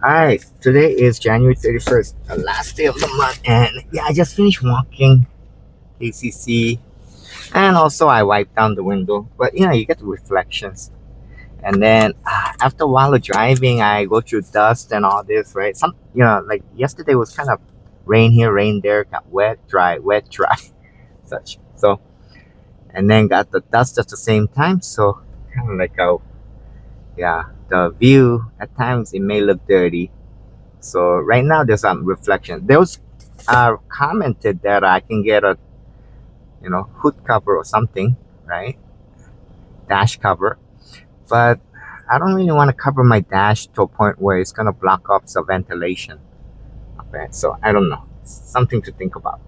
Alright, today is January 31st, the last day of the month, and yeah, I just finished walking KCC, and also I wiped down the window. But you get the reflections, and then after a while of driving, I go through dust and all this, right? Like yesterday was kind of rain here, rain there, got wet, dry, such. So, and then got the dust at the same time, so kind of like yeah, the view at times it may look dirty. So right now there's some reflection. There was commented that I can get a hood cover or something, right? Dash cover, but I don't really want to cover my dash to a point where it's gonna block off the ventilation. Okay, so I don't know. Something to think about.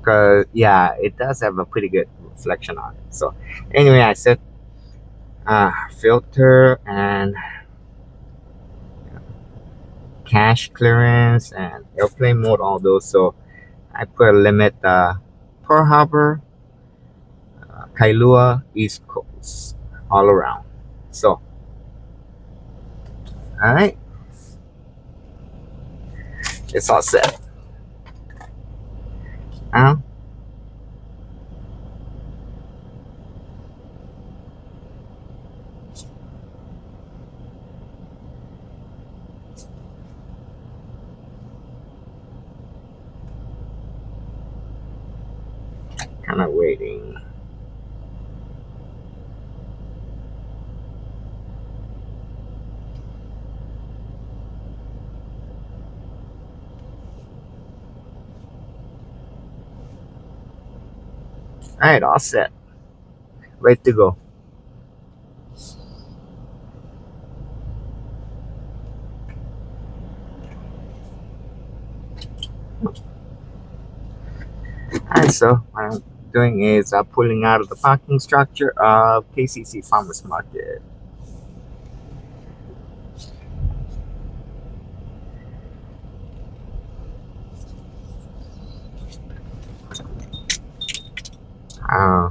Cause yeah, it does have a pretty good reflection on it. So anyway, I said filter and cache clearance and airplane mode, all those. So I put a limit Pearl Harbor, Kailua, East Coast, all around. So, all right, it's all set. Now, kind of waiting. All right, all set. Ready to go. All right, so what I'm doing is pulling out of the parking structure of KCC Farmers Market. Uh,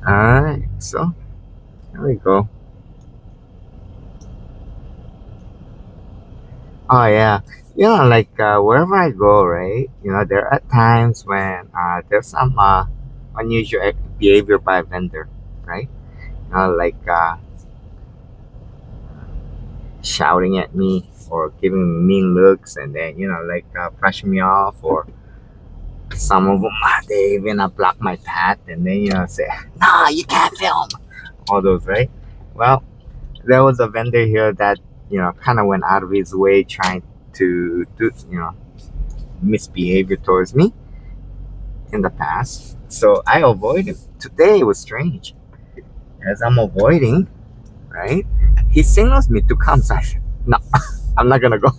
all right, so there we go. Oh yeah, like wherever I go, right? There are times when there's some unusual behavior by a vendor, right? Like shouting at me or giving me mean looks, and then like brushing me off, or some of them they even block my path, and then say, "Nah, you can't film." All those, right? Well, there was a vendor here that kind of went out of his way trying to do misbehavior towards me in the past. So I avoided. Today it was strange. As I'm avoiding, right? He signals me to come. So I said, no, I'm not gonna go.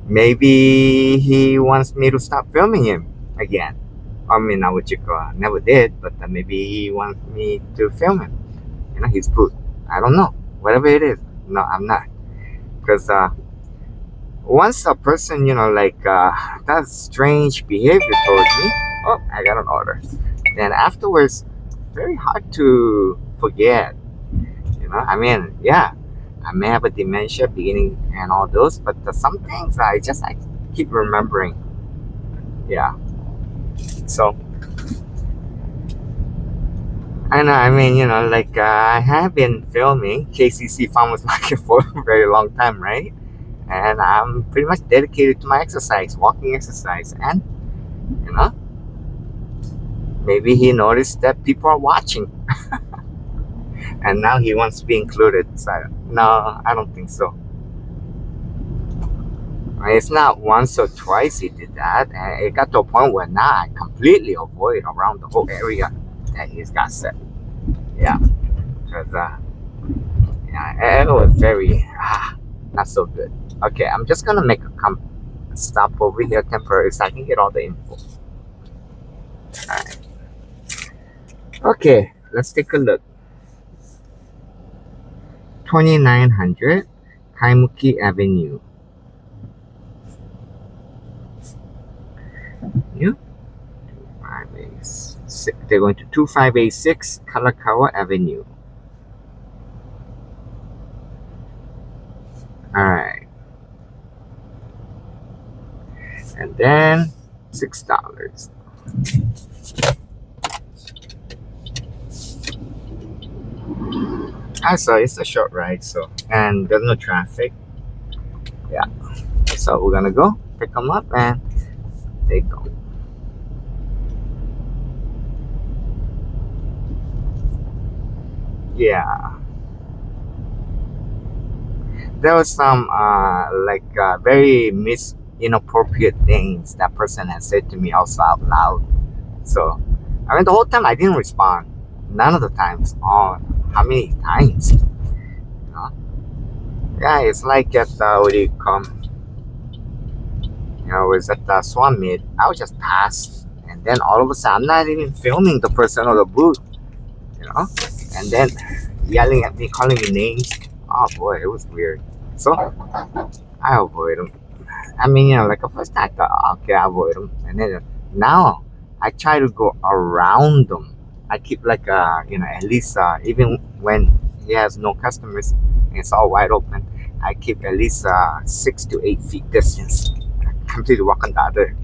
Maybe he wants me to stop filming him again. I mean, I would never did, but maybe he wants me to film him. He's food. I don't know. Whatever it is. No, I'm not. Because once a person, like does strange behavior towards me, oh, I got an order. Then afterwards, very hard to forget. I mean, yeah, I may have a dementia beginning and all those, but some things I keep remembering. Yeah. So, and I mean, like I have been filming KCC Farmers Market for a very long time, right? And I'm pretty much dedicated to my exercise, walking exercise, and you know, maybe he noticed that people are watching, and now he wants to be included. So, no, I don't think so. It's not once or twice he did that, and it got to a point where now I completely avoid around the whole area that he's got set. Yeah, because yeah, it was very not so good. Okay, I'm just gonna make a stop over here temporarily so I can get all the info. Alright. Okay, let's take a look. 2900 Kaimuki Avenue. Yeah. They're going to 2586 Kalakaua Avenue. Alright. And then $6. So it's a short ride, so and there's no traffic. Yeah. So we're gonna go pick them up and take them. Yeah. There was some very inappropriate things that person has said to me also out loud. So I mean the whole time I didn't respond. None of the times. Oh, how many times? Yeah, it's like at what do you come? It was at the Swan Mid. I would just pass, and then all of a sudden, I'm not even filming the person on the booth, and then yelling at me, calling me names. Oh boy, it was weird. So I avoid them. I mean, like the first time I thought, okay, I avoid them, and then now I try to go around them. I keep like at least even when he has no customers and it's all wide open, I keep at least 6 to 8 feet distance. I completely walk on the other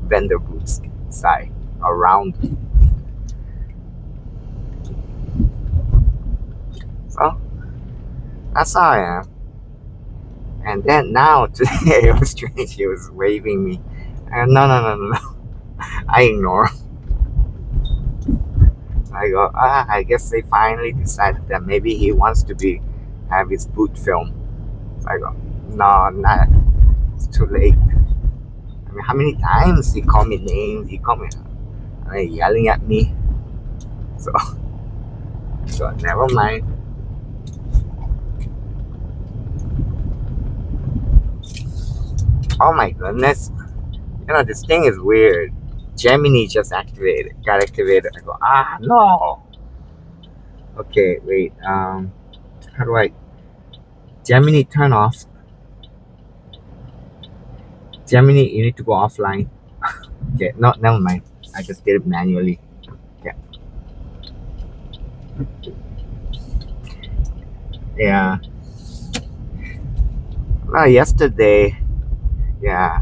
vendor booths side around. So that's how I am. And then now today it was strange. He was waving me, and no. I ignore. I go, I guess they finally decided that maybe he wants to have his boot film. So I go, no, not. It's too late. I mean, how many times he called me names? He called me yelling at me. So never mind. Oh my goodness. This thing is weird. Gemini just got activated. I go, no. Okay, wait. How do I? Gemini, turn off. Gemini, you need to go offline. Okay, no, never mind. I just did it manually. Okay. Yeah. Yesterday, yeah,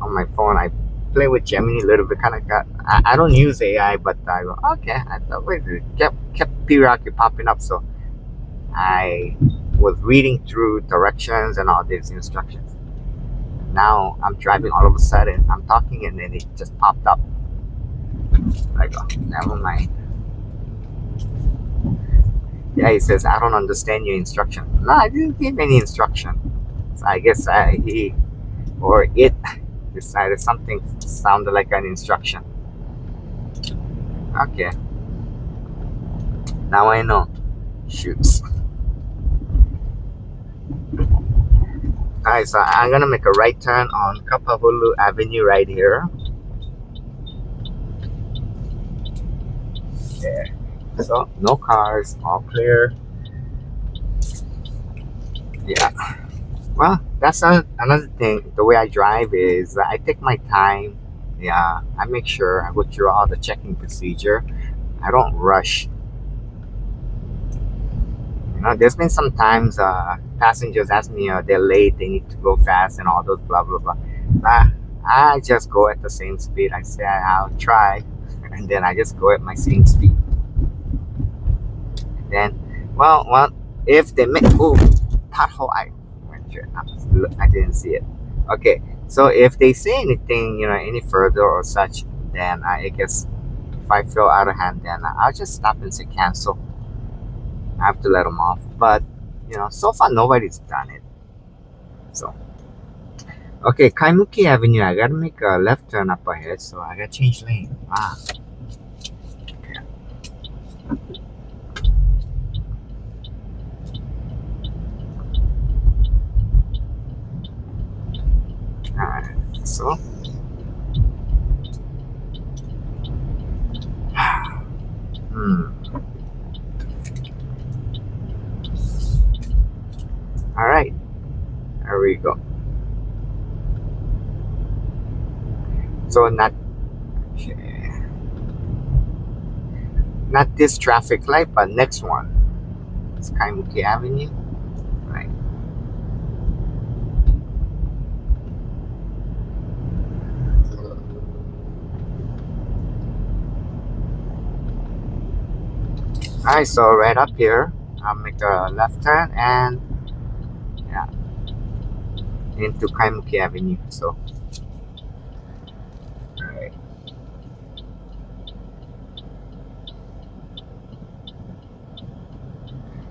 on my phone, I play with Gemini a little bit. Kind of got. I don't use AI, but I go, okay. I thought, wait, it kept periodically popping up, so I was reading through directions and all these instructions. Now I'm driving, all of a sudden I'm talking and then it just popped up. I go, never mind. Yeah, he says, I don't understand your instruction. No, I didn't give any instruction. So I guess he or it decided something sounded like an instruction. Okay. Now I know. Shoots. Alright, so I'm gonna make a right turn on Kapahulu Avenue right here. There. So no cars, all clear. Yeah. Well, that's another thing. The way I drive is I take my time. Yeah, I make sure I go through all the checking procedure. I don't rush. There's been some times passengers ask me they're late, they need to go fast, and all those blah blah blah. I just go at the same speed. I say I'll try, and then I just go at my same speed. And then, well, if they make pothole, I didn't see it. Okay, so if they say anything, any further or such, then I guess if I feel out of hand, then I'll just stop and say cancel. I have to let them off. But, so far nobody's done it. So, okay, Kaimuki Avenue, I gotta make a left turn up ahead, so I gotta change lane. Okay. Alright, so. Alright, there we go. So not okay. Not this traffic light, but next one. It's Kaimuki Avenue, right? Alright, so right up here, I'll make a left turn and yeah, into Kaimuki Avenue. So, alright.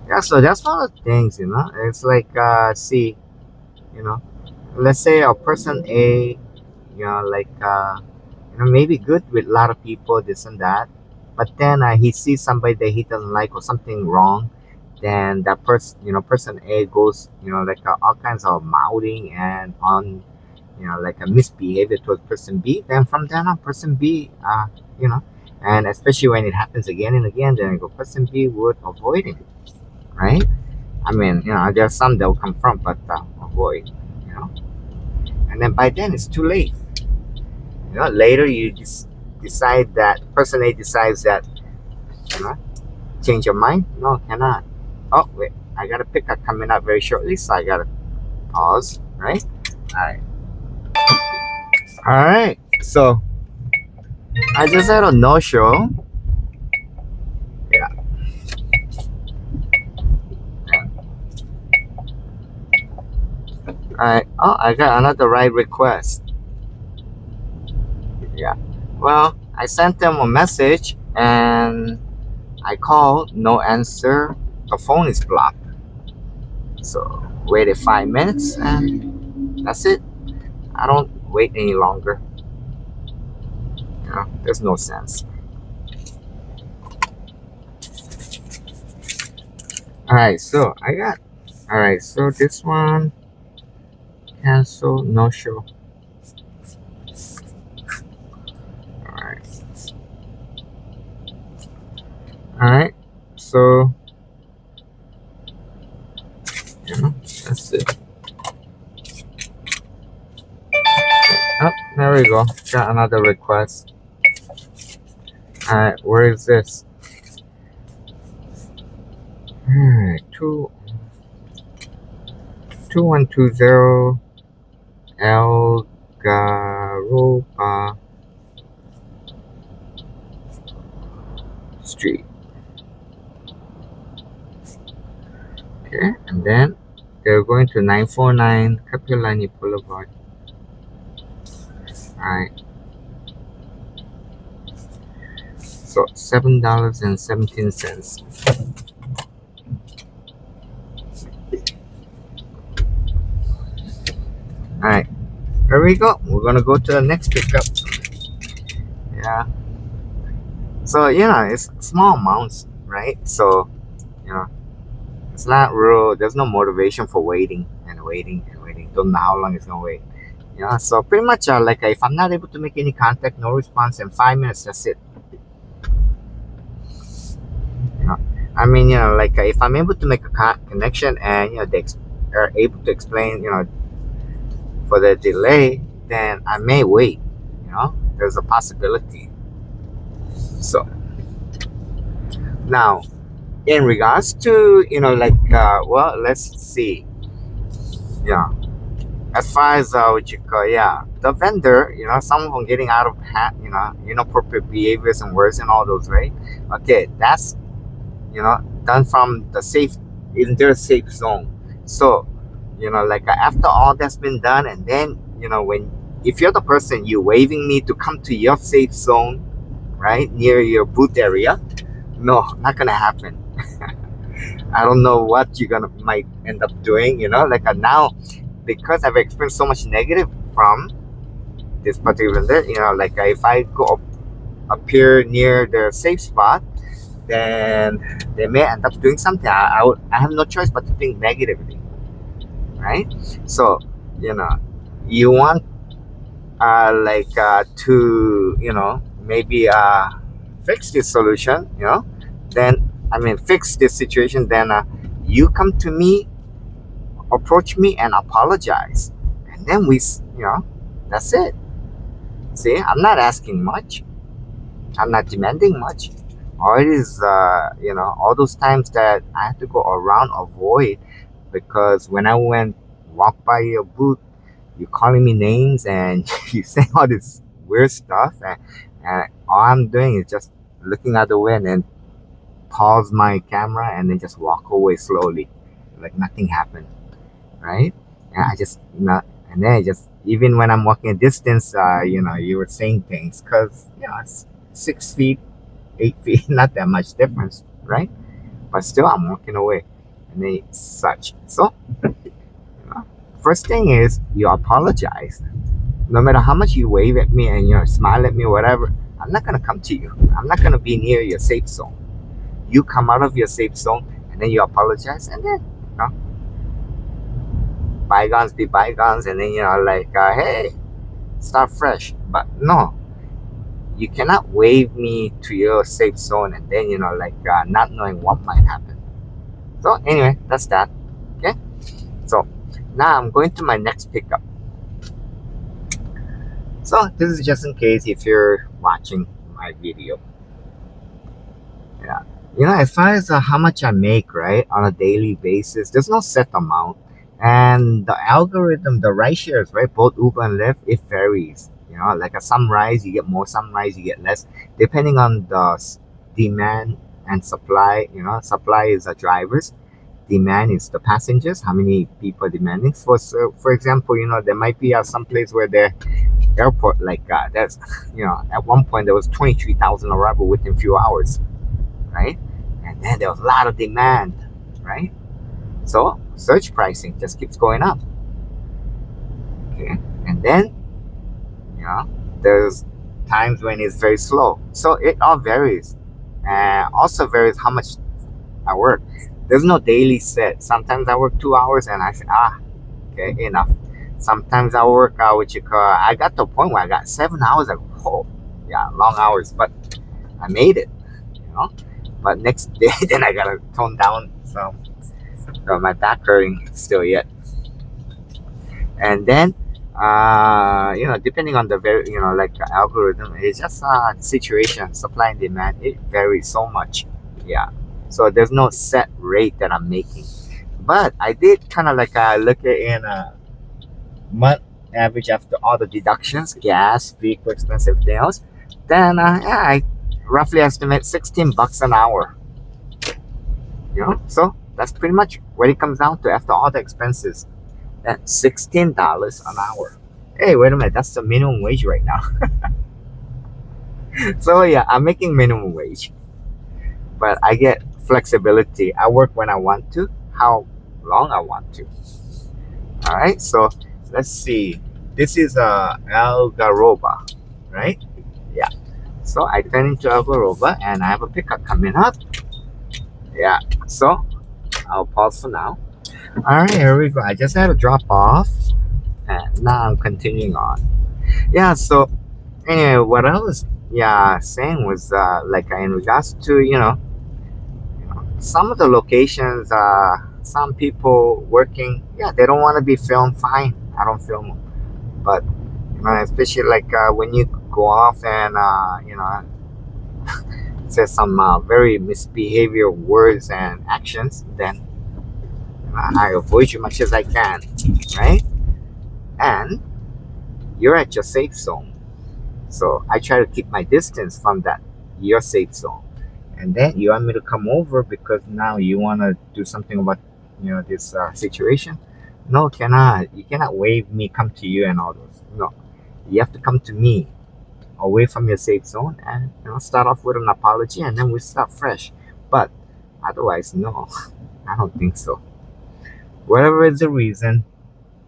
Yeah, so that's one of the things, It's like, see, you know, let's say a person A, like, maybe good with a lot of people, this and that, but then he sees somebody that he doesn't like or something wrong, then that person, person A goes, like all kinds of mouthing and on, like a misbehavior towards person B. Then from then on, person B, you know, and especially when it happens again and again, then go person B would avoid it, right? I mean, there's some that will confront, but avoid, you know. And then by then it's too late. Later you just decide that person A decides that, you know, change your mind. No, cannot. Oh wait, I got a pickup coming up very shortly, so I gotta pause. Right. All right. All right. So I just had a no show. Yeah. All right. Oh, I got another ride request. Yeah. Well, I sent them a message and I called, no answer. The phone is blocked. So waited 5 minutes and that's it. I don't wait any longer. There's no sense. Alright, so I got. Alright, so this one cancel, no show. Alright. Alright, so that's it. Oh, there we go. Got another request. Alright, where is this? Alright, 2120 El Garopa Street. Okay, and then they're going to 949 Kapilani Boulevard. Alright. So $7.17. Alright. Here we go. We're gonna go to the next pickup. Yeah. So it's small amounts, right? So it's not real. There's no motivation for waiting and waiting and waiting. Don't know how long it's gonna wait. So pretty much like if I'm not able to make any contact, no response in 5 minutes, that's it. I mean, like if I'm able to make a connection and they are able to explain, for the delay, then I may wait. There's a possibility. So now, in regards to like well, let's see. Yeah, as far as what you call, the vendor, some of them getting out of hand, inappropriate behaviors and words and all those, right? Okay, that's done from the safe in their safe zone. So like after all that's been done, and then when if you're the person, you waving me to come to your safe zone, right near your booth area, no, not gonna happen. I don't know what you're gonna might end up doing, like now, because I've experienced so much negative from this particular vendor, like if I go appear near their safe spot, then they may end up doing something. I have no choice but to think negatively, right? So you want to maybe fix this solution, then I mean fix this situation, then you come to me, approach me and apologize, and then that's it. See, I'm not asking much, I'm not demanding much. All it is, all those times that I had to go around avoid because when I went walk by your booth, you calling me names and you saying all this weird stuff, and all I'm doing is just looking out the window and pause my camera and then just walk away slowly, like nothing happened, right? And I just not, and then I just even when I'm walking a distance, you were saying things because it's 6 feet, 8 feet, not that much difference, right? But still, I'm walking away, and then such. So, first thing is you apologize. No matter how much you wave at me and smile at me, or whatever, I'm not gonna come to you. I'm not gonna be near your safe zone. You come out of your safe zone, and then you apologize, and then bygones be bygones, and then hey, start fresh. But no, you cannot wave me to your safe zone, and then not knowing what might happen. So anyway, that's that. Okay. So now I'm going to my next pickup. So this is just in case if you're watching my video. Yeah. As far as how much I make, right, on a daily basis, there's no set amount. And the algorithm, the ride shares, right, both Uber and Lyft, it varies. Like a sunrise, you get more, sunrise, you get less, depending on the demand and supply. Supply is the drivers, demand is the passengers, how many people are demanding. For example, there might be some place where the airport, that's, at one point there was 23,000 arrival within few hours, right? And then there was a lot of demand, right? So search pricing just keeps going up. Okay. And then, there's times when it's very slow. So it all varies. And also varies how much I work. There's no daily set. Sometimes I work 2 hours and I say, okay, enough. Sometimes I work I got to a point where I got 7 hours. I go, oh, yeah, long hours, but I made it, But next day, then I gotta tone down some. So my back hurting still yet. And then, depending on the the algorithm, it's just situation, supply and demand. It varies so much. Yeah. So there's no set rate that I'm making. But I did kind of look at in a month average after all the deductions, gas, vehicle expense, everything else. Then, I roughly estimate $16 an hour. So that's pretty much what it comes down to after all the expenses. That's $16 an hour. Hey, wait a minute, that's the minimum wage right now. So yeah, I'm making minimum wage, but I get flexibility. I work when I want to, how long I want to. All right, so let's see. This is Algaroba, right? Yeah. So I turn into Algaroba, and I have a pickup coming up. Yeah. So I'll pause for now. All right, here we go. I just had to drop off, and now I'm continuing on. Yeah. So anyway, what I was saying was in regards to some of the locations, some people working, they don't want to be filmed. Fine, I don't film them, but especially when you go off and say some very misbehavior words and actions, then I avoid you much as I can, right? And you're at your safe zone, so I try to keep my distance from that your safe zone. And then you want me to come over because now you want to do something about this situation. No, cannot. You cannot wave me, come to you, and all those. No, you have to come to me, away from your safe zone, and start off with an apology, and then we start fresh. But otherwise, no, I don't think so. Whatever is the reason,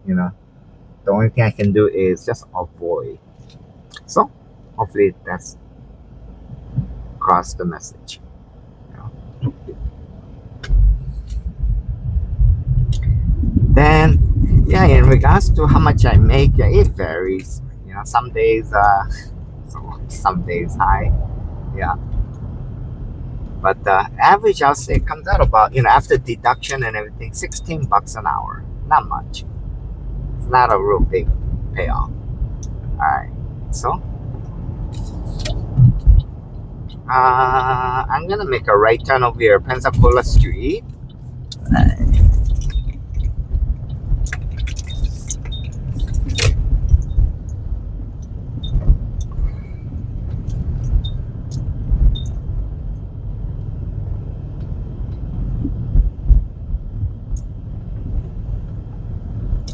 the only thing I can do is just avoid. So hopefully that's across the message. Then, in regards to how much I make, it varies. Some days, some days high, yeah. But the average, I'll say, comes out about after deduction and everything, $16 an hour. Not much. It's not a real big payoff. All right, so I'm gonna make a right turn over here, Pensacola Street.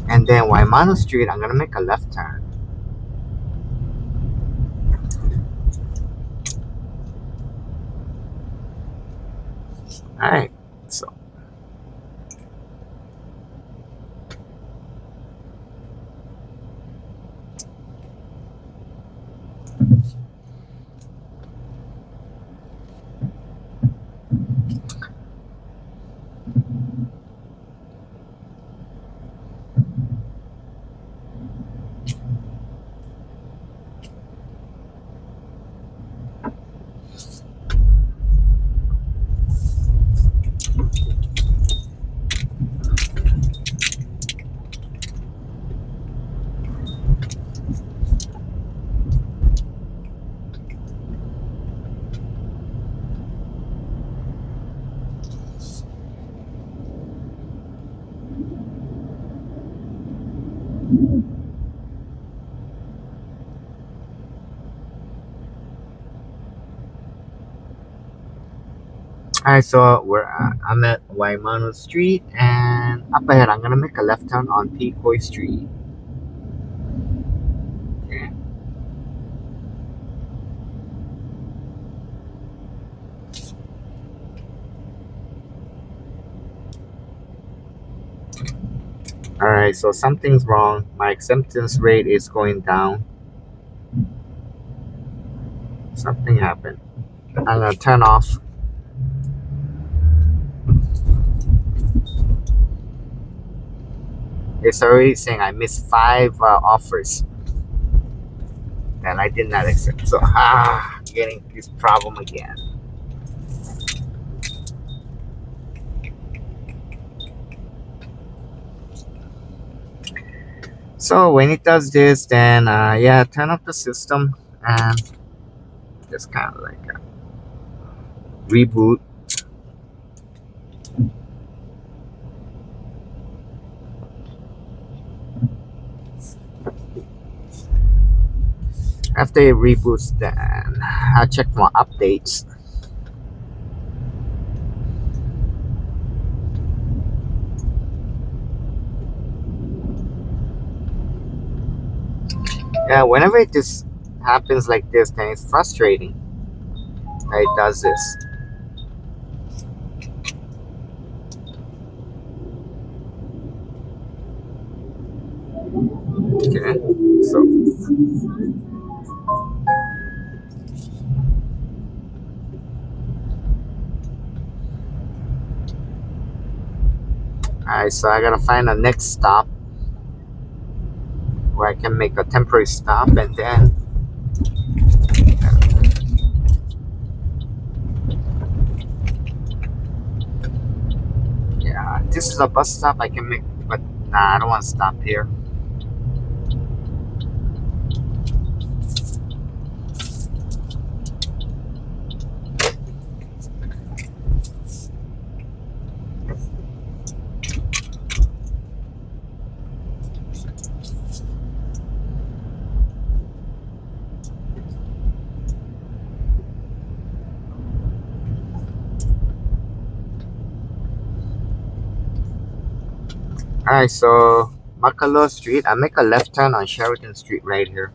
And then Waimano Street, I'm gonna make a left turn. Alright, so alright, so I'm at Waimano Street, and up ahead, I'm gonna make a left turn on Pecoy Street. Okay. Alright, so something's wrong. My acceptance rate is going down. Something happened. I'm gonna turn off. It's already saying I missed 5 offers that I did not accept. So, getting this problem again. So when it does this, then yeah, turn off the system and just kind of like reboot. After it reboots, then I'll check more updates. Yeah, whenever it just happens like this, then it's frustrating that it does this. Okay, so alright, so I gotta find a next stop where I can make a temporary stop, and then yeah, this is a bus stop I can make, but nah, I don't want to stop here. Alright, so Makalo Street, I make a left turn on Sheridan Street right here.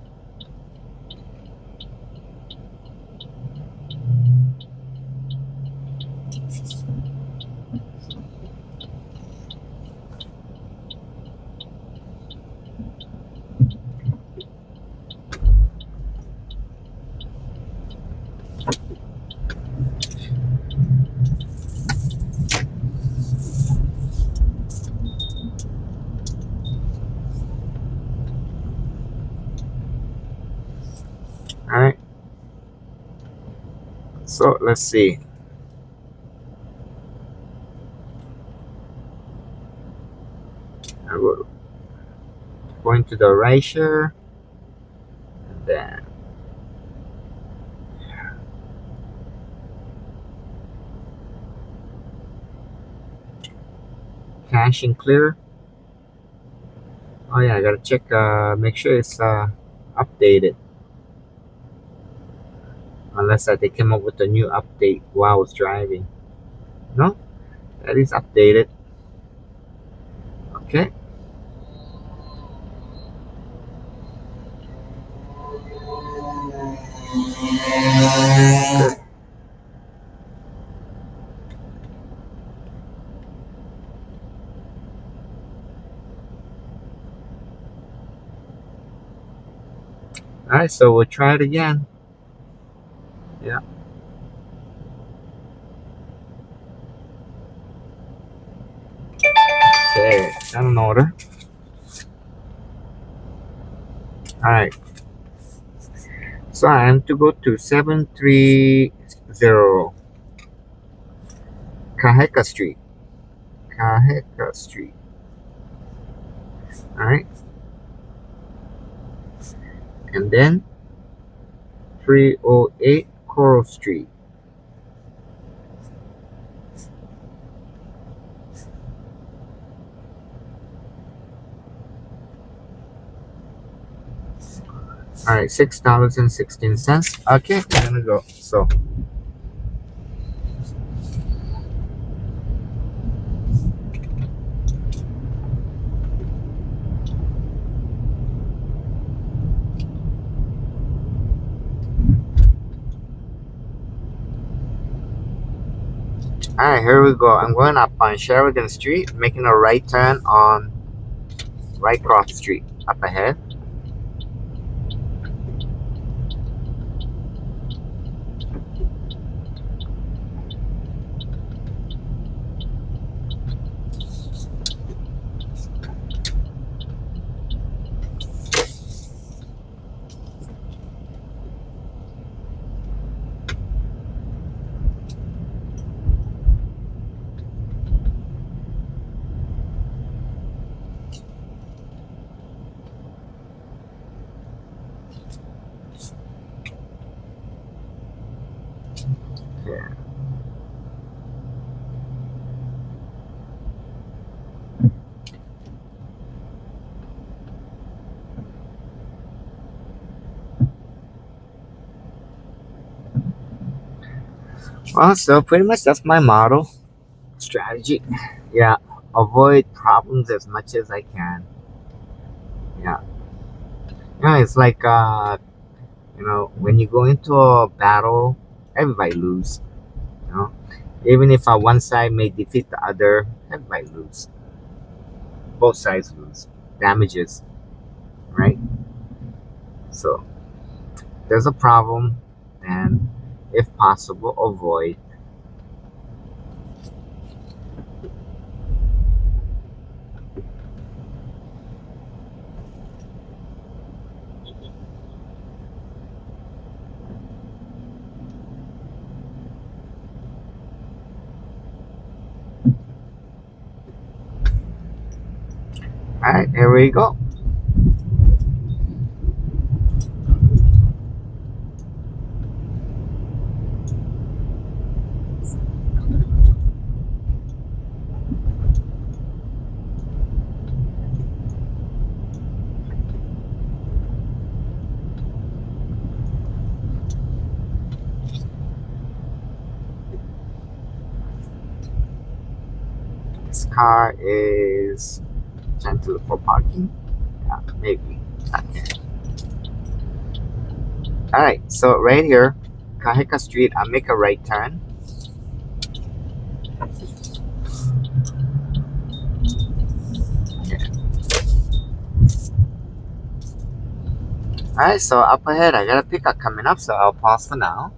Alright, so let's see. I will go into the Rideshare, and then cash and clear. Oh yeah, I gotta check. Make sure it's updated. Unless they came up with a new update while I was driving. No, that is updated. Okay. Good. All right, so we'll try it again. Yeah. Okay, got an order. All right. So I am to go to 730 Kaheka Street. Kaheka Street. All right. And then 308 Coral Street. All right, $6.16. Okay, I'm gonna go. So, all right, here we go. I'm going up on Sheridan Street, making a right turn on Rycroft Street. Up ahead. Yeah. Well, so pretty much that's my model strategy. Yeah, avoid problems as much as I can. Yeah, it's like when you go into a battle, everybody lose. You know, even if one side may defeat the other, everybody lose. Both sides lose. Damages, right? So there's a problem, and if possible, avoid. All right, here we go. This car is trying to look for parking. Yeah, maybe. Okay. All right, so right here, Kaheka Street, I make a right turn. Okay. All right, so up ahead, I got a pickup coming up, so I'll pause for now.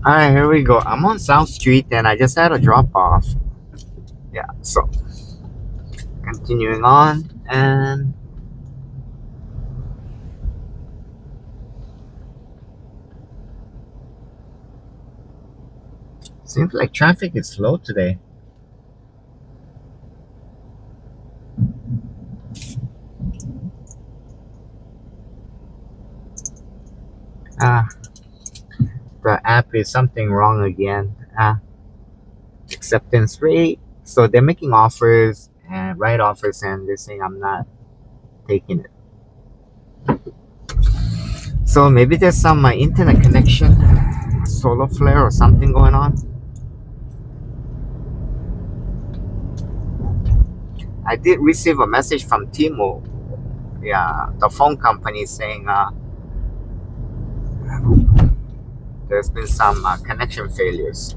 All right, here we go. I'm on South Street, and I just had a drop off. Yeah, so continuing on, and seems like traffic is slow today. Ah, the app is something wrong again. Acceptance rate So they're making offers and right offers, and they're saying I'm not taking it. So maybe there's some internet connection, solar flare or something going on. I did receive a message from Timo, yeah, the phone company, saying there's been some connection failures.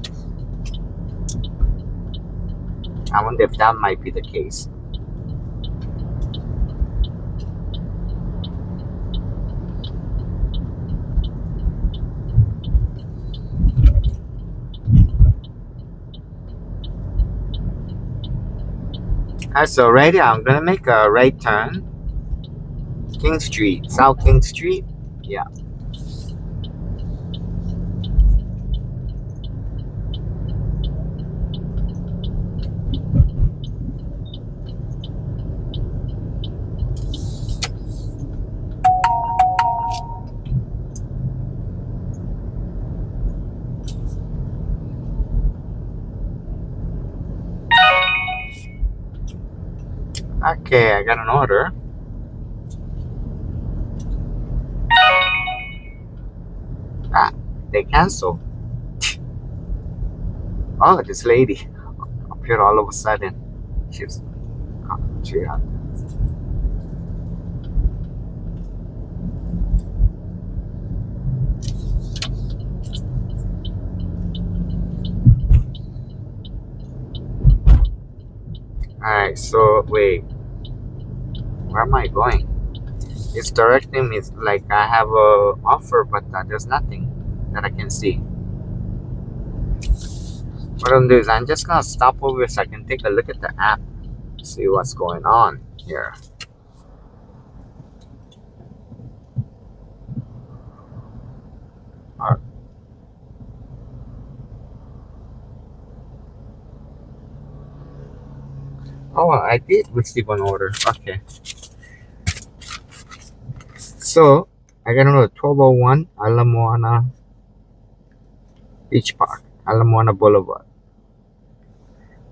I wonder if that might be the case. Alright, so right here, I'm gonna make a right turn. King Street, South King Street. Yeah. Okay, I got an order. Ah, they cancel. Oh, this lady appeared all of a sudden. She's she, Alright, so wait, where am I going? It's directing me like I have a offer, but there's nothing that I can see. What I'm doing is I'm just gonna stop over so I can take a look at the app, see what's going on here. Alright. Oh, I did receive an order. Okay. So, I got another 1201 Ala Moana Beach Park, Ala Moana Boulevard.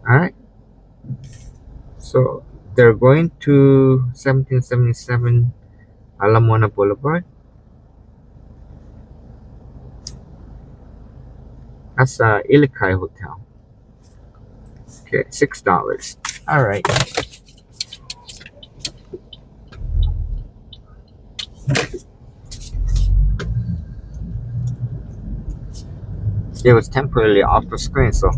Alright. So, they're going to 1777 Ala Moana Boulevard. That's a Ilikai Hotel. Okay, $6. Alright. It was temporarily off the screen, so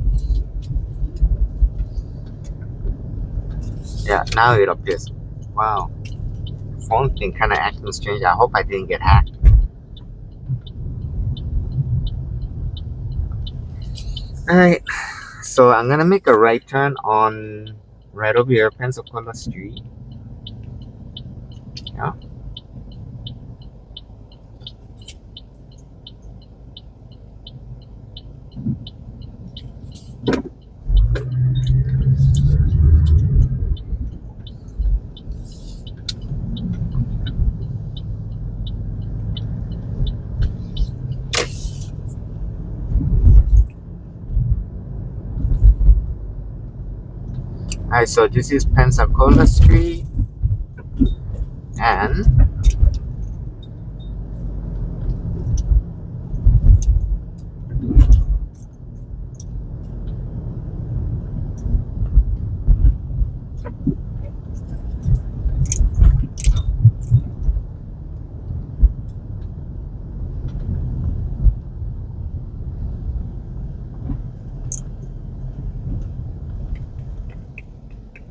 yeah, now it appears. Wow. Phone thing kinda acting strange. I hope I didn't get hacked. Alright. So I'm gonna make a right turn on right over here, Pensacola Street. Yeah. Alright, so this is Pensacola Street, and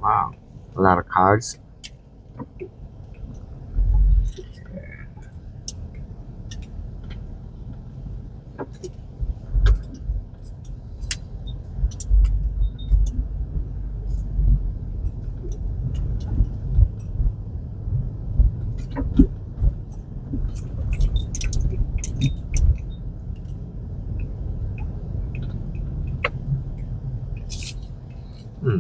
wow, a lot of cars. Hmm.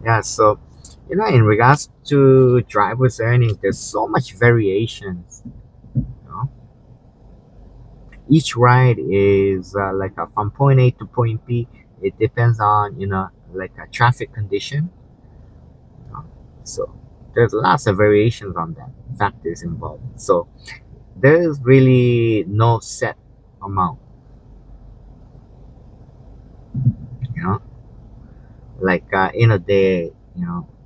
Yeah, so In regards to driver's earnings, there's so much variations. You know? Each ride is like from point A to point B. It depends on like a traffic condition. You know? So there's lots of variations on that factors involved. So there's really no set amount. You know, like in a day,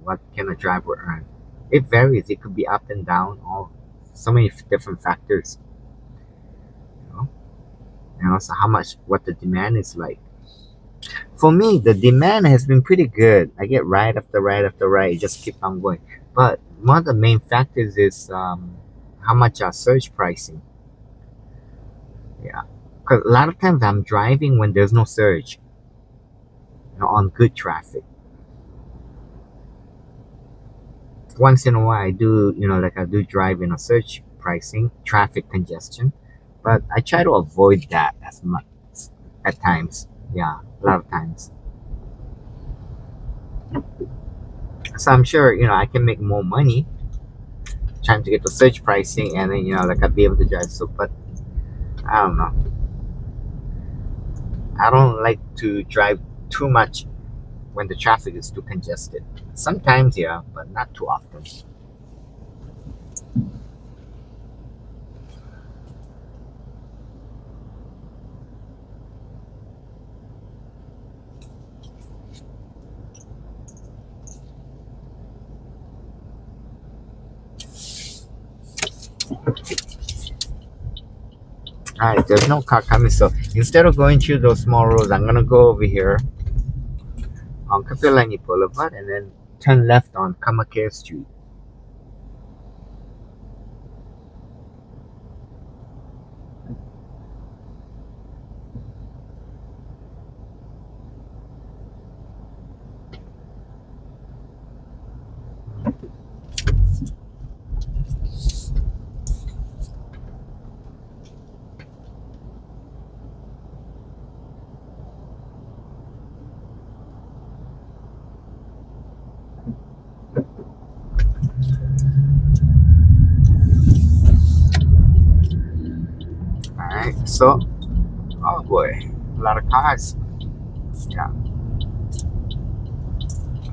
what can a driver earn? It varies. It could be up and down, all so many different factors. You know, and also how much what the demand is like. For me, the demand has been pretty good. I get ride after ride after ride. It just keep on going. But one of the main factors is how much surge pricing. Yeah, because a lot of times I'm driving when there's no surge, on good traffic. Once in a while, I do, like I do drive in a surge pricing, traffic congestion, but I try to avoid that as much at times. Yeah, a lot of times. So I'm sure, I can make more money trying to get the surge pricing, and then like I'd be able to drive. So, but I don't know. I don't like to drive too much when the traffic is too congested. Sometimes, yeah, but not too often. All right, there's no car coming, so instead of going through those small roads, I'm gonna go over here on Kapilani Boulevard and then turn left on Kamakea Street. All right, so oh boy, a lot of cars. Yeah,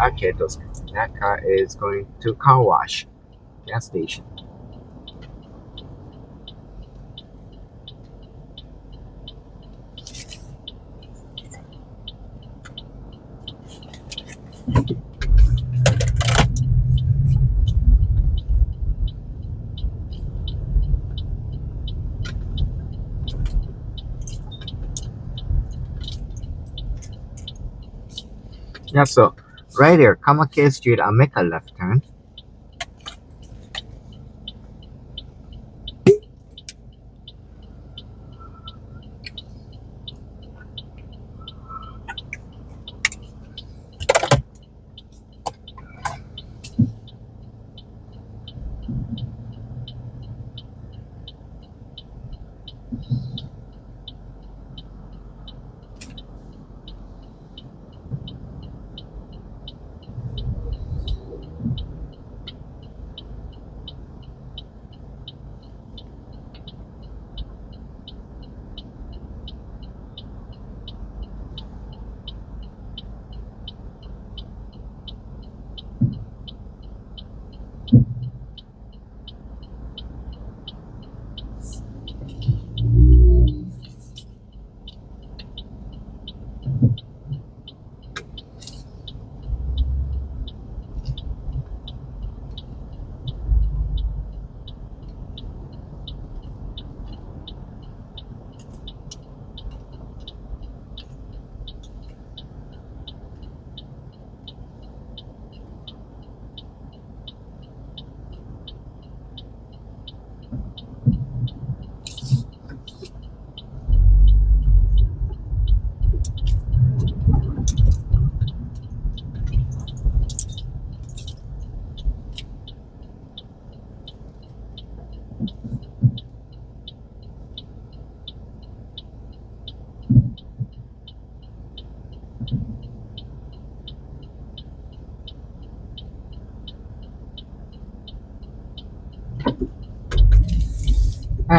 okay, that car is going to car wash gas station. Yeah, so right here, Kamakea Street, I'll make a left turn.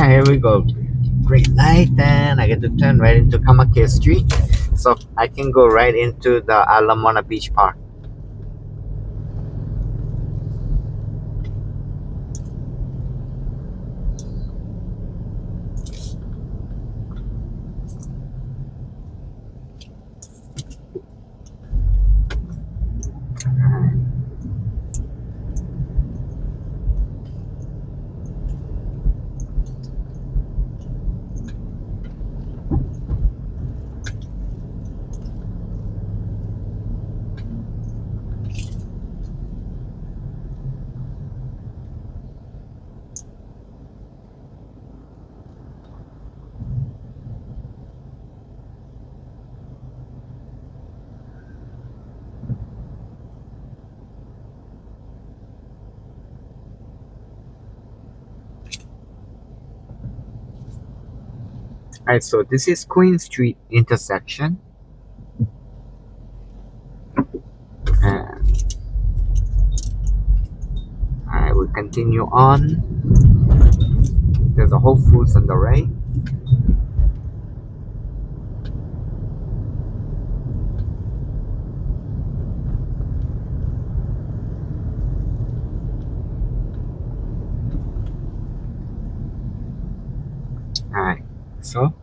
Alright, here we go. Great light, and I get to turn right into Kamakea Street. So I can go right into the Alamona Beach Park. Alright, so this is Queen Street intersection. And alright, we continue on. There's a Whole Foods on the right. Alright, so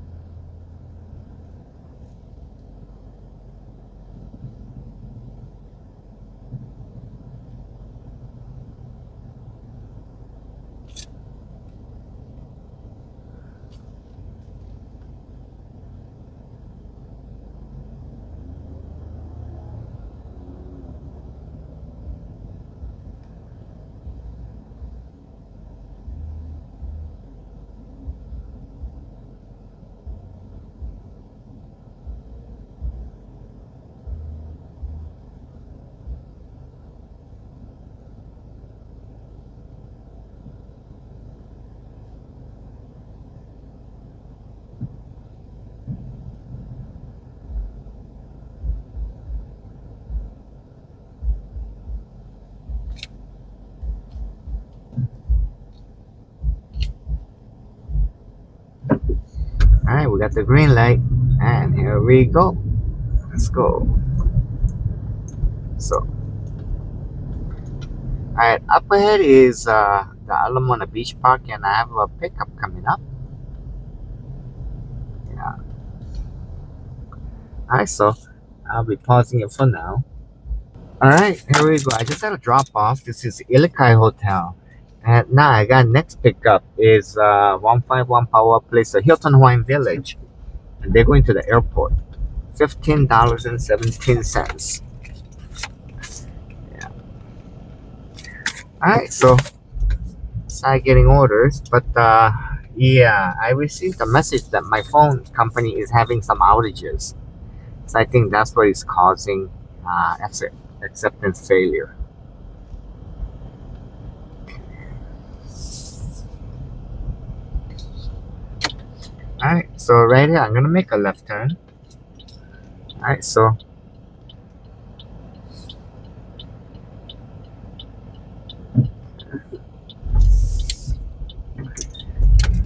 alright, we got the green light, and here we go. Let's go. So, alright, up ahead is the Alamona Beach Park, and I have a pickup coming up. Yeah. Alright, so I'll be pausing it for now. Alright, here we go. I just had a drop off. This is Ilikai Hotel. And now I got next pickup is 151 Power Place, Hilton Hawaiian Village. And they're going to the airport. $15.17. Yeah. Alright, so start getting orders, but yeah, I received a message that my phone company is having some outages. So I think that's what is causing acceptance failure. Alright, so right here, I'm gonna make a left turn. Alright, so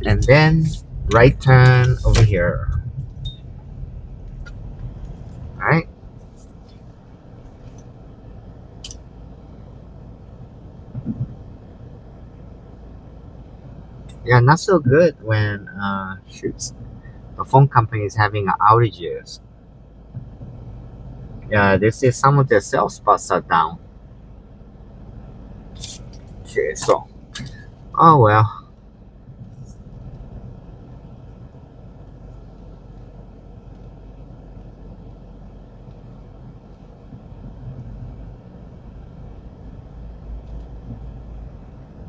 and then right turn over here. Alright. Yeah, not so good when shoots. The phone company is having outages. Yeah, they say some of their sales spots are down. Okay, so oh well.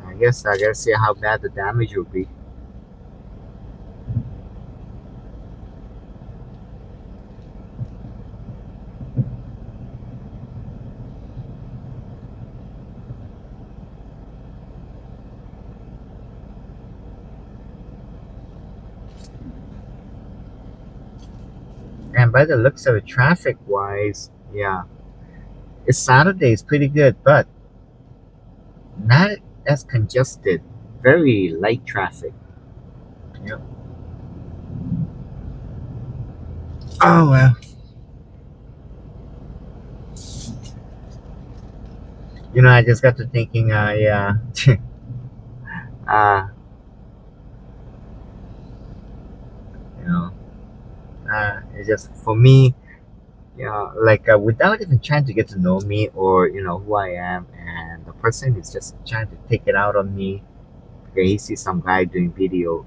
I guess I gotta see how bad the damage will be. And by the looks of it, traffic wise, yeah, it's Saturday is pretty good, but not as congested. Very light traffic. Yep. Oh well. I just got to thinking. Yeah. uh, you know, it's just for me. Like without even trying to get to know me or who I am, and the person is just trying to take it out on me. Okay, he sees some guy doing video,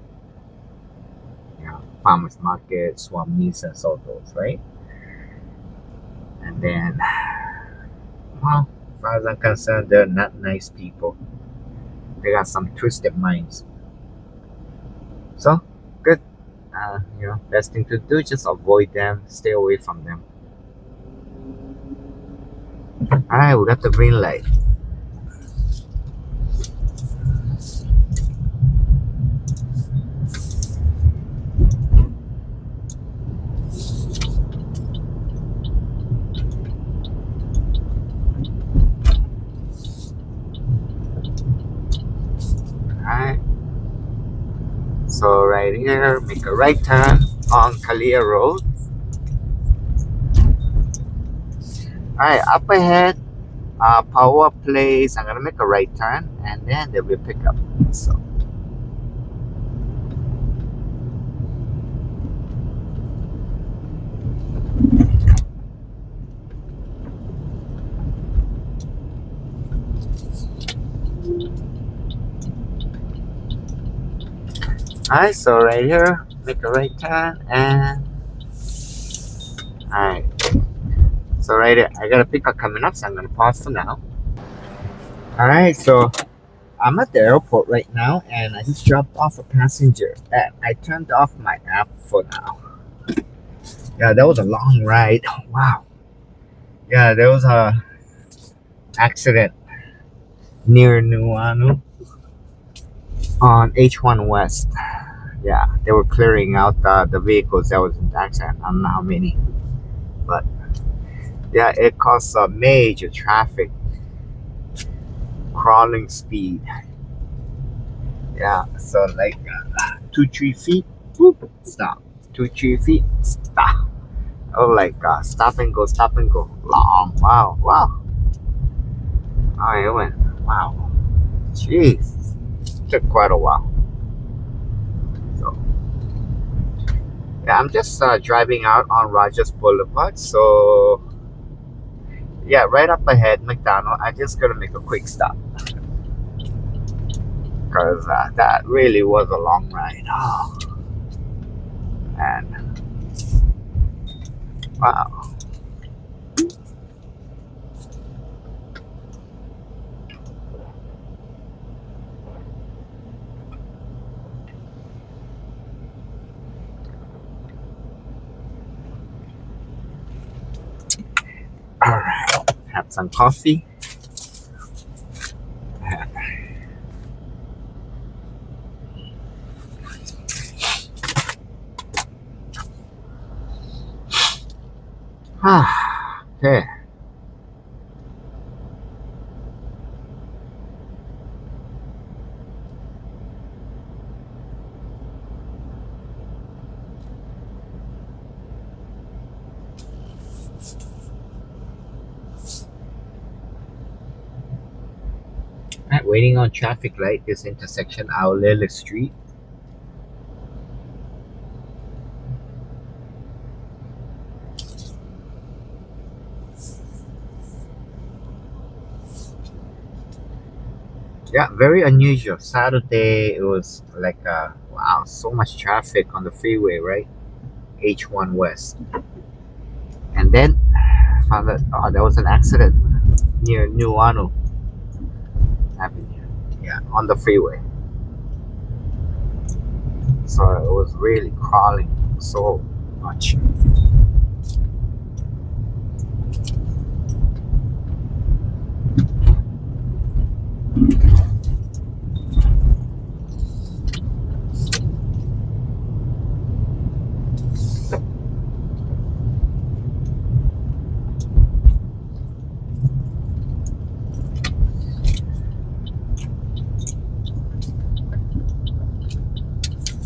farmers market, swap meets, and all those, right? And then, well, as far as I'm concerned, they're not nice people. They got some twisted minds. So, good. Best thing to do, just avoid them, stay away from them. All right, we got the green light. All right. So right here, make a right turn on Kalia Road. All right, up ahead, power place. I'm gonna make a right turn, and then there will be a pickup. So, all right. So right here, make a right turn, and all right. So right here, I got a pickup coming up, so I'm gonna pause for now. All right. So I'm at the airport right now, and I just dropped off a passenger. And I turned off my app for now. Yeah, that was a long ride. Wow. Yeah, there was a accident near Nuanu on H1 West. Yeah, they were clearing out the vehicles that was in the accident. I don't know how many, but yeah, it caused a major traffic crawling speed. Yeah, so like 2-3 feet, whoop, stop. 2-3 feet, stop. Oh, like stop and go. Long, wow, wow. Oh, it went, wow. Jeez, took quite a while. So yeah, I'm just driving out on Rogers Boulevard. So yeah, right up ahead, McDonald. I just gonna make a quick stop because that really was a long ride. Oh, and wow. All right, have some coffee. Okay. Right, waiting on traffic light. This intersection, Aulele Street. Yeah, very unusual. Saturday, it was like, wow, so much traffic on the freeway, right? H1 West. And then found that there was an accident near Nuanu Avenue. Yeah, on the freeway. So it was really crawling so much.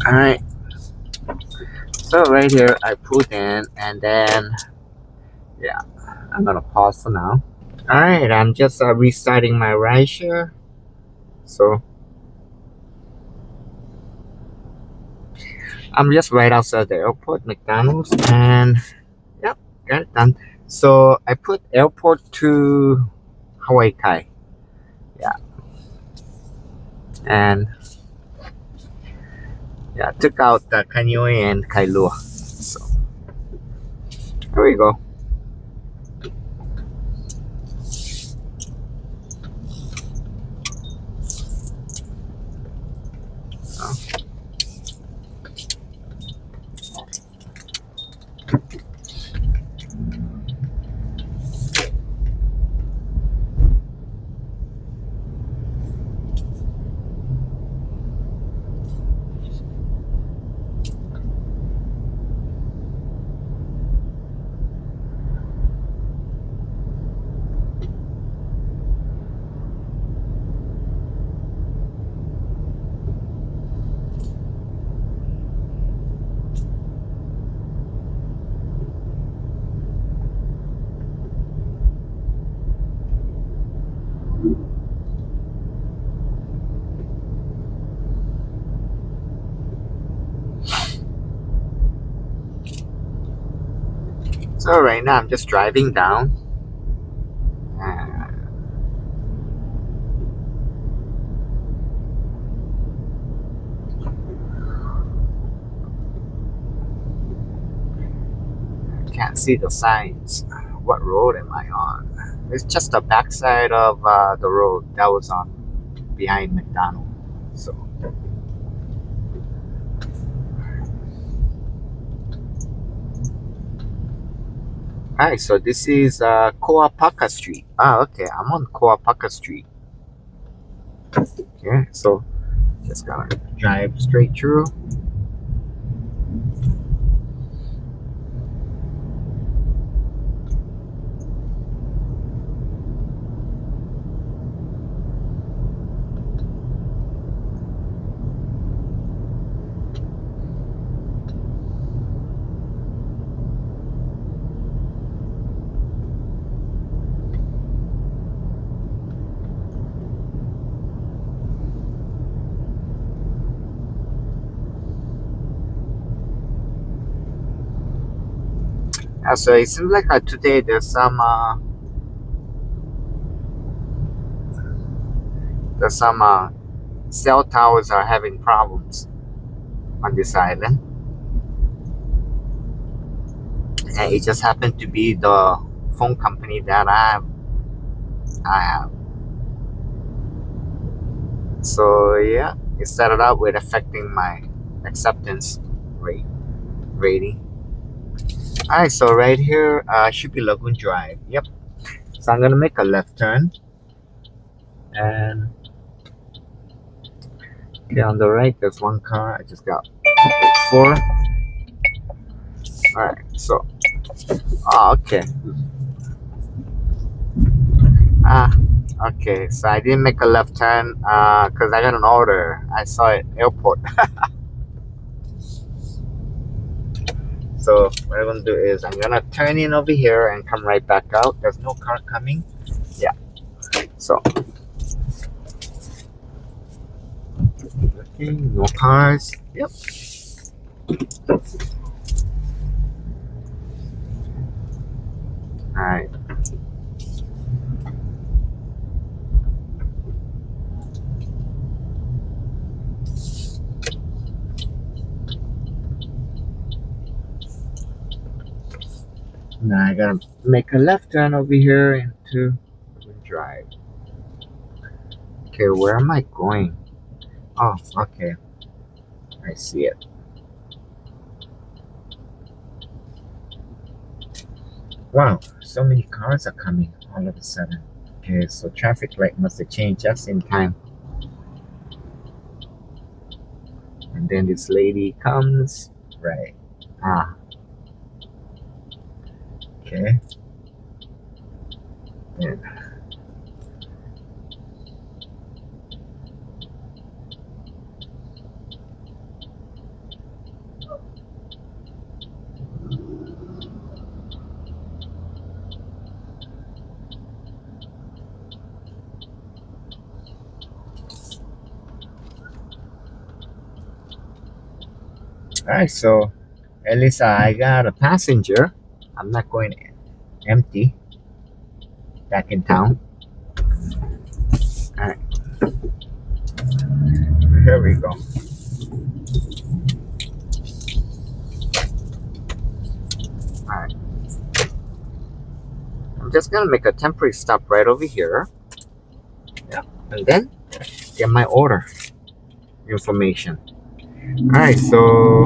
All right. So right here, I put in, and then yeah, I'm gonna pause for now. All right, I'm just restarting my rideshare. So I'm just right outside the airport, McDonald's, and yep, got it done. So I put airport to Hawaii Kai, yeah, and yeah, took out the Kaneohe and Kailua. So there we go. So right now I'm just driving down. Uh, can't see the signs. What road am I on? It's just the backside of the road that was on behind McDonald. So, alright, so this is Koapaka Street. Ah, okay, I'm on Koapaka Street. Yeah, so just gonna drive straight through. So it seems like today there's some cell towers are having problems on this island, and it just happened to be the phone company that I have. So yeah, it started out with affecting my acceptance rate rating. All right, so right here should be Lagoon Drive. Yep. So I'm gonna make a left turn, and okay, on the right there's one car. I just got four. All right, so okay. Ah, okay. So I didn't make a left turn because I got an order. I saw it airport. So what I'm gonna do is I'm gonna turn in over here and come right back out. There's no car coming. Yeah. So okay, no cars. Yep. All right. Now I gotta make a left turn over here into Drive. Okay, where am I going? Oh, okay. I see it. Wow, so many cars are coming all of a sudden. Okay, so traffic light must have changed just in time. And then this lady comes. Right. Ah, okay. Yeah. All right, so at least I got a passenger. I'm not going empty back in town. All right, here we go. All right, I'm just gonna make a temporary stop right over here. Yeah, and then get my order information. All right, so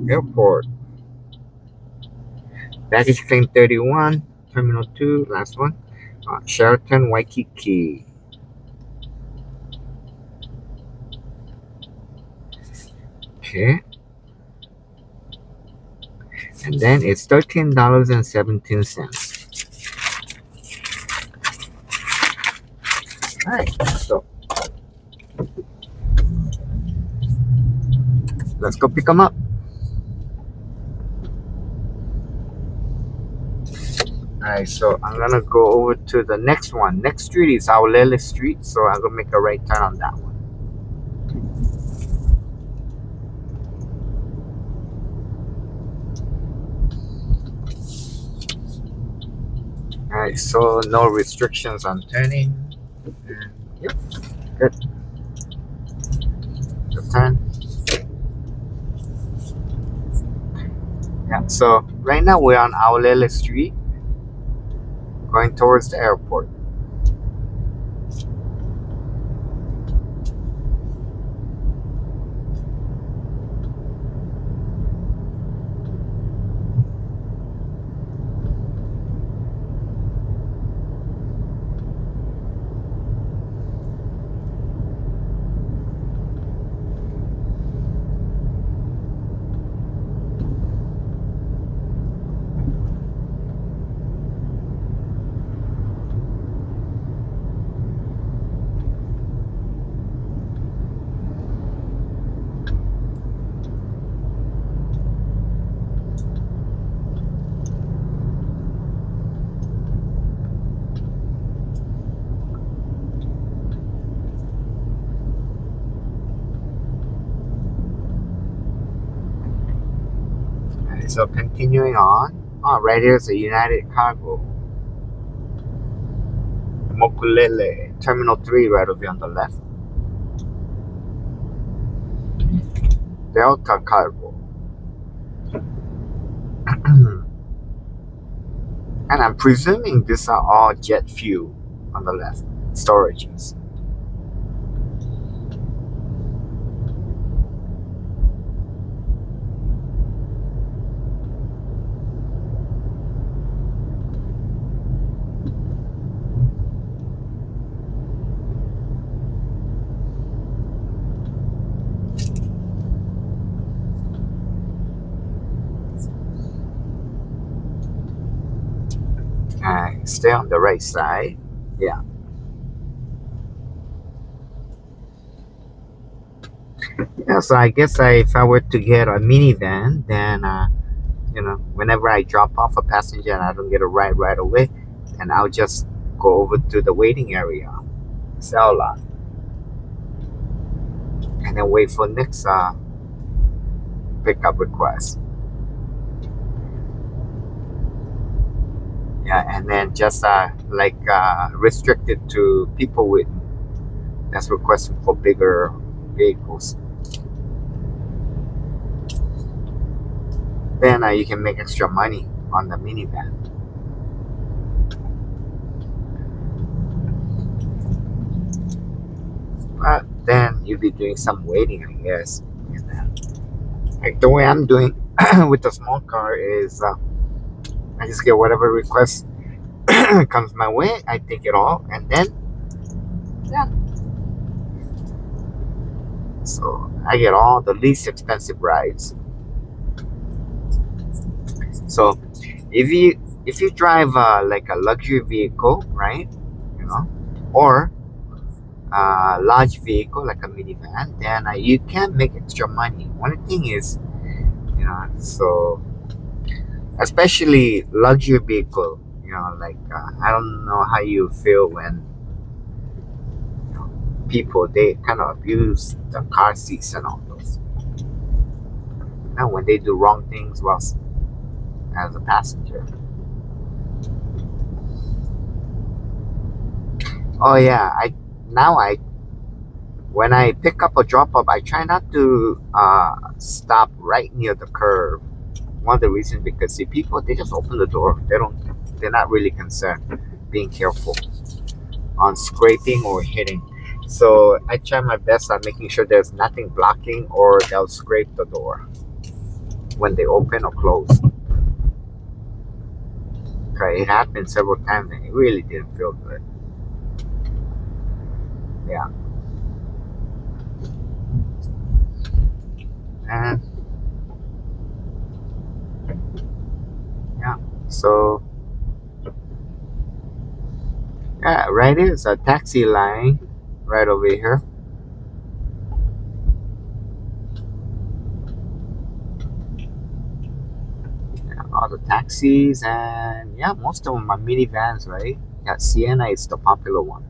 airport baggage claim 31, terminal 2, last one, Sheraton Waikiki. Okay, and then it's $13.17. All right, so let's go pick them up. Alright, so I'm gonna go over to the next one. Next street is Honolulu Street, so I'm gonna make a right turn on that one. Alright, so no restrictions on turning. And, yep, good. Good turn. Yeah, so right now we're on Honolulu Street, going towards the airport. Alright, so continuing on. Oh, right here is a United Cargo. Mokulele, Terminal 3 right over here on the left. Delta Cargo. And I'm presuming these are all jet fuel on the left, storages. Stay on the right side. Yeah. Yeah, so I guess if I were to get a minivan, then, whenever I drop off a passenger and I don't get a ride right away, then I'll just go over to the waiting area, sell lot, and then wait for next pickup request. Yeah, and then just restricted to people that's requesting for bigger vehicles. Then you can make extra money on the minivan. But then you'll be doing some waiting, I guess. Like the way I'm doing with the small car is I just get whatever request comes my way. I take it all, and then yeah. So I get all the least expensive rides. So if you drive like a luxury vehicle, right? Or a large vehicle like a minivan, then you can make extra money. One thing is, so especially luxury vehicle, I don't know how you feel when people they kind of abuse the car seats and all those. And when they do wrong things, well, as a passenger. Oh yeah, I when I pick up or drop up, I try not to stop right near the curb. One of the reasons because see people they just open the door. They're not really concerned being careful on scraping or hitting. So I try my best on making sure there's nothing blocking or they'll scrape the door when they open or close. Okay, it happened several times and it really didn't feel good. Yeah. And yeah. So yeah, right here is a taxi line right over here. Yeah, all the taxis and yeah, most of them are minivans, right? Yeah, Sienna is the popular one.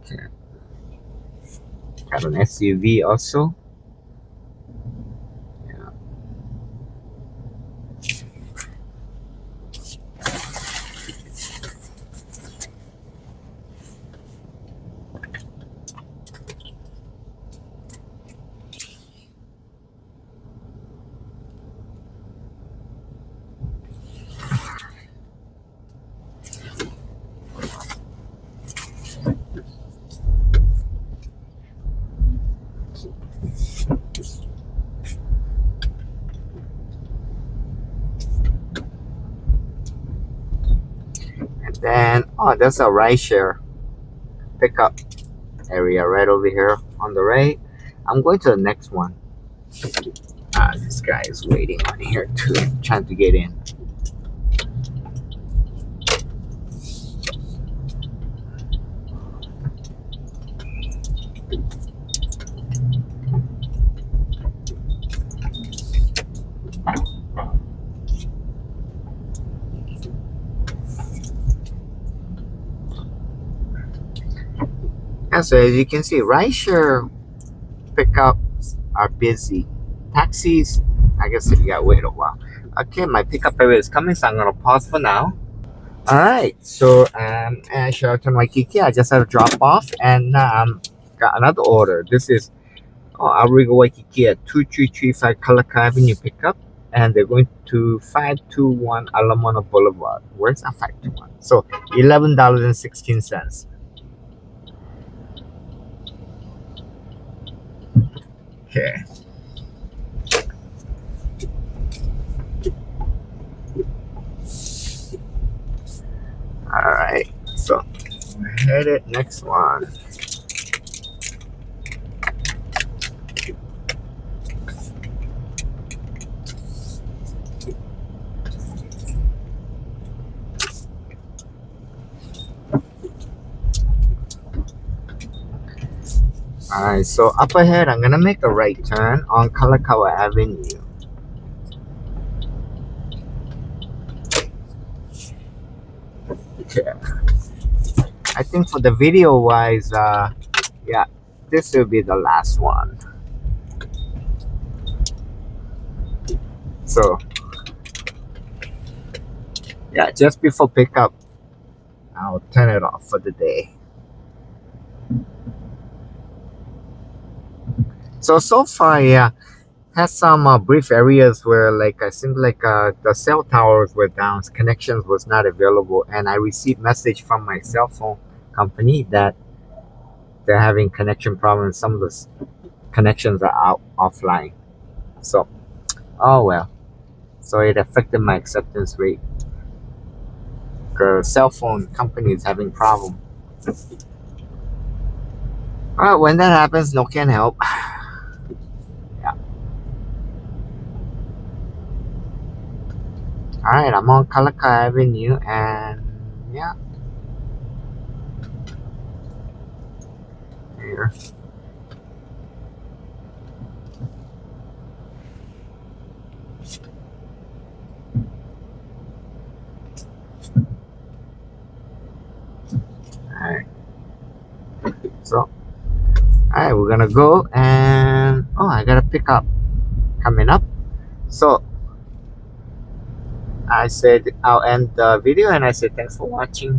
Okay. Got an SUV also. Yeah. And then oh, there's a rideshare pickup area right over here on the right. I'm going to the next one. This guy is waiting on here too, trying to get in. And so as you can see, rideshare pickups are busy. Taxis, I guess if you gotta wait a while. Okay, my pickup area is coming, so I'm gonna pause for now. All right, so at Sheraton Waikiki, I just had a drop off and got another order. This is Arrigo Waikiki at 2335 Kalaka Avenue pickup, and they're going to 521 Alamona Boulevard. Where's that 521? So $11.16. Okay. All right. So we're headed next one. Alright, so up ahead, I'm gonna make a right turn on Kalakaua Avenue. Okay. I think for the video wise, yeah, this will be the last one. So, yeah, just before pickup, I'll turn it off for the day. So far, yeah, had some brief areas where like I seemed like the cell towers were down, connections was not available, and I received message from my cell phone company that they're having connection problems. Some of the connections are out offline. So, oh well. So it affected my acceptance rate. The cell phone company is having problem. Alright, when that happens, no can help. Yeah. Alright, I'm on Kalaka Avenue and yeah. Here. Alright. So Alright, we're gonna go and oh, I gotta pick up coming up. So I said I'll end the video and I said thanks for watching.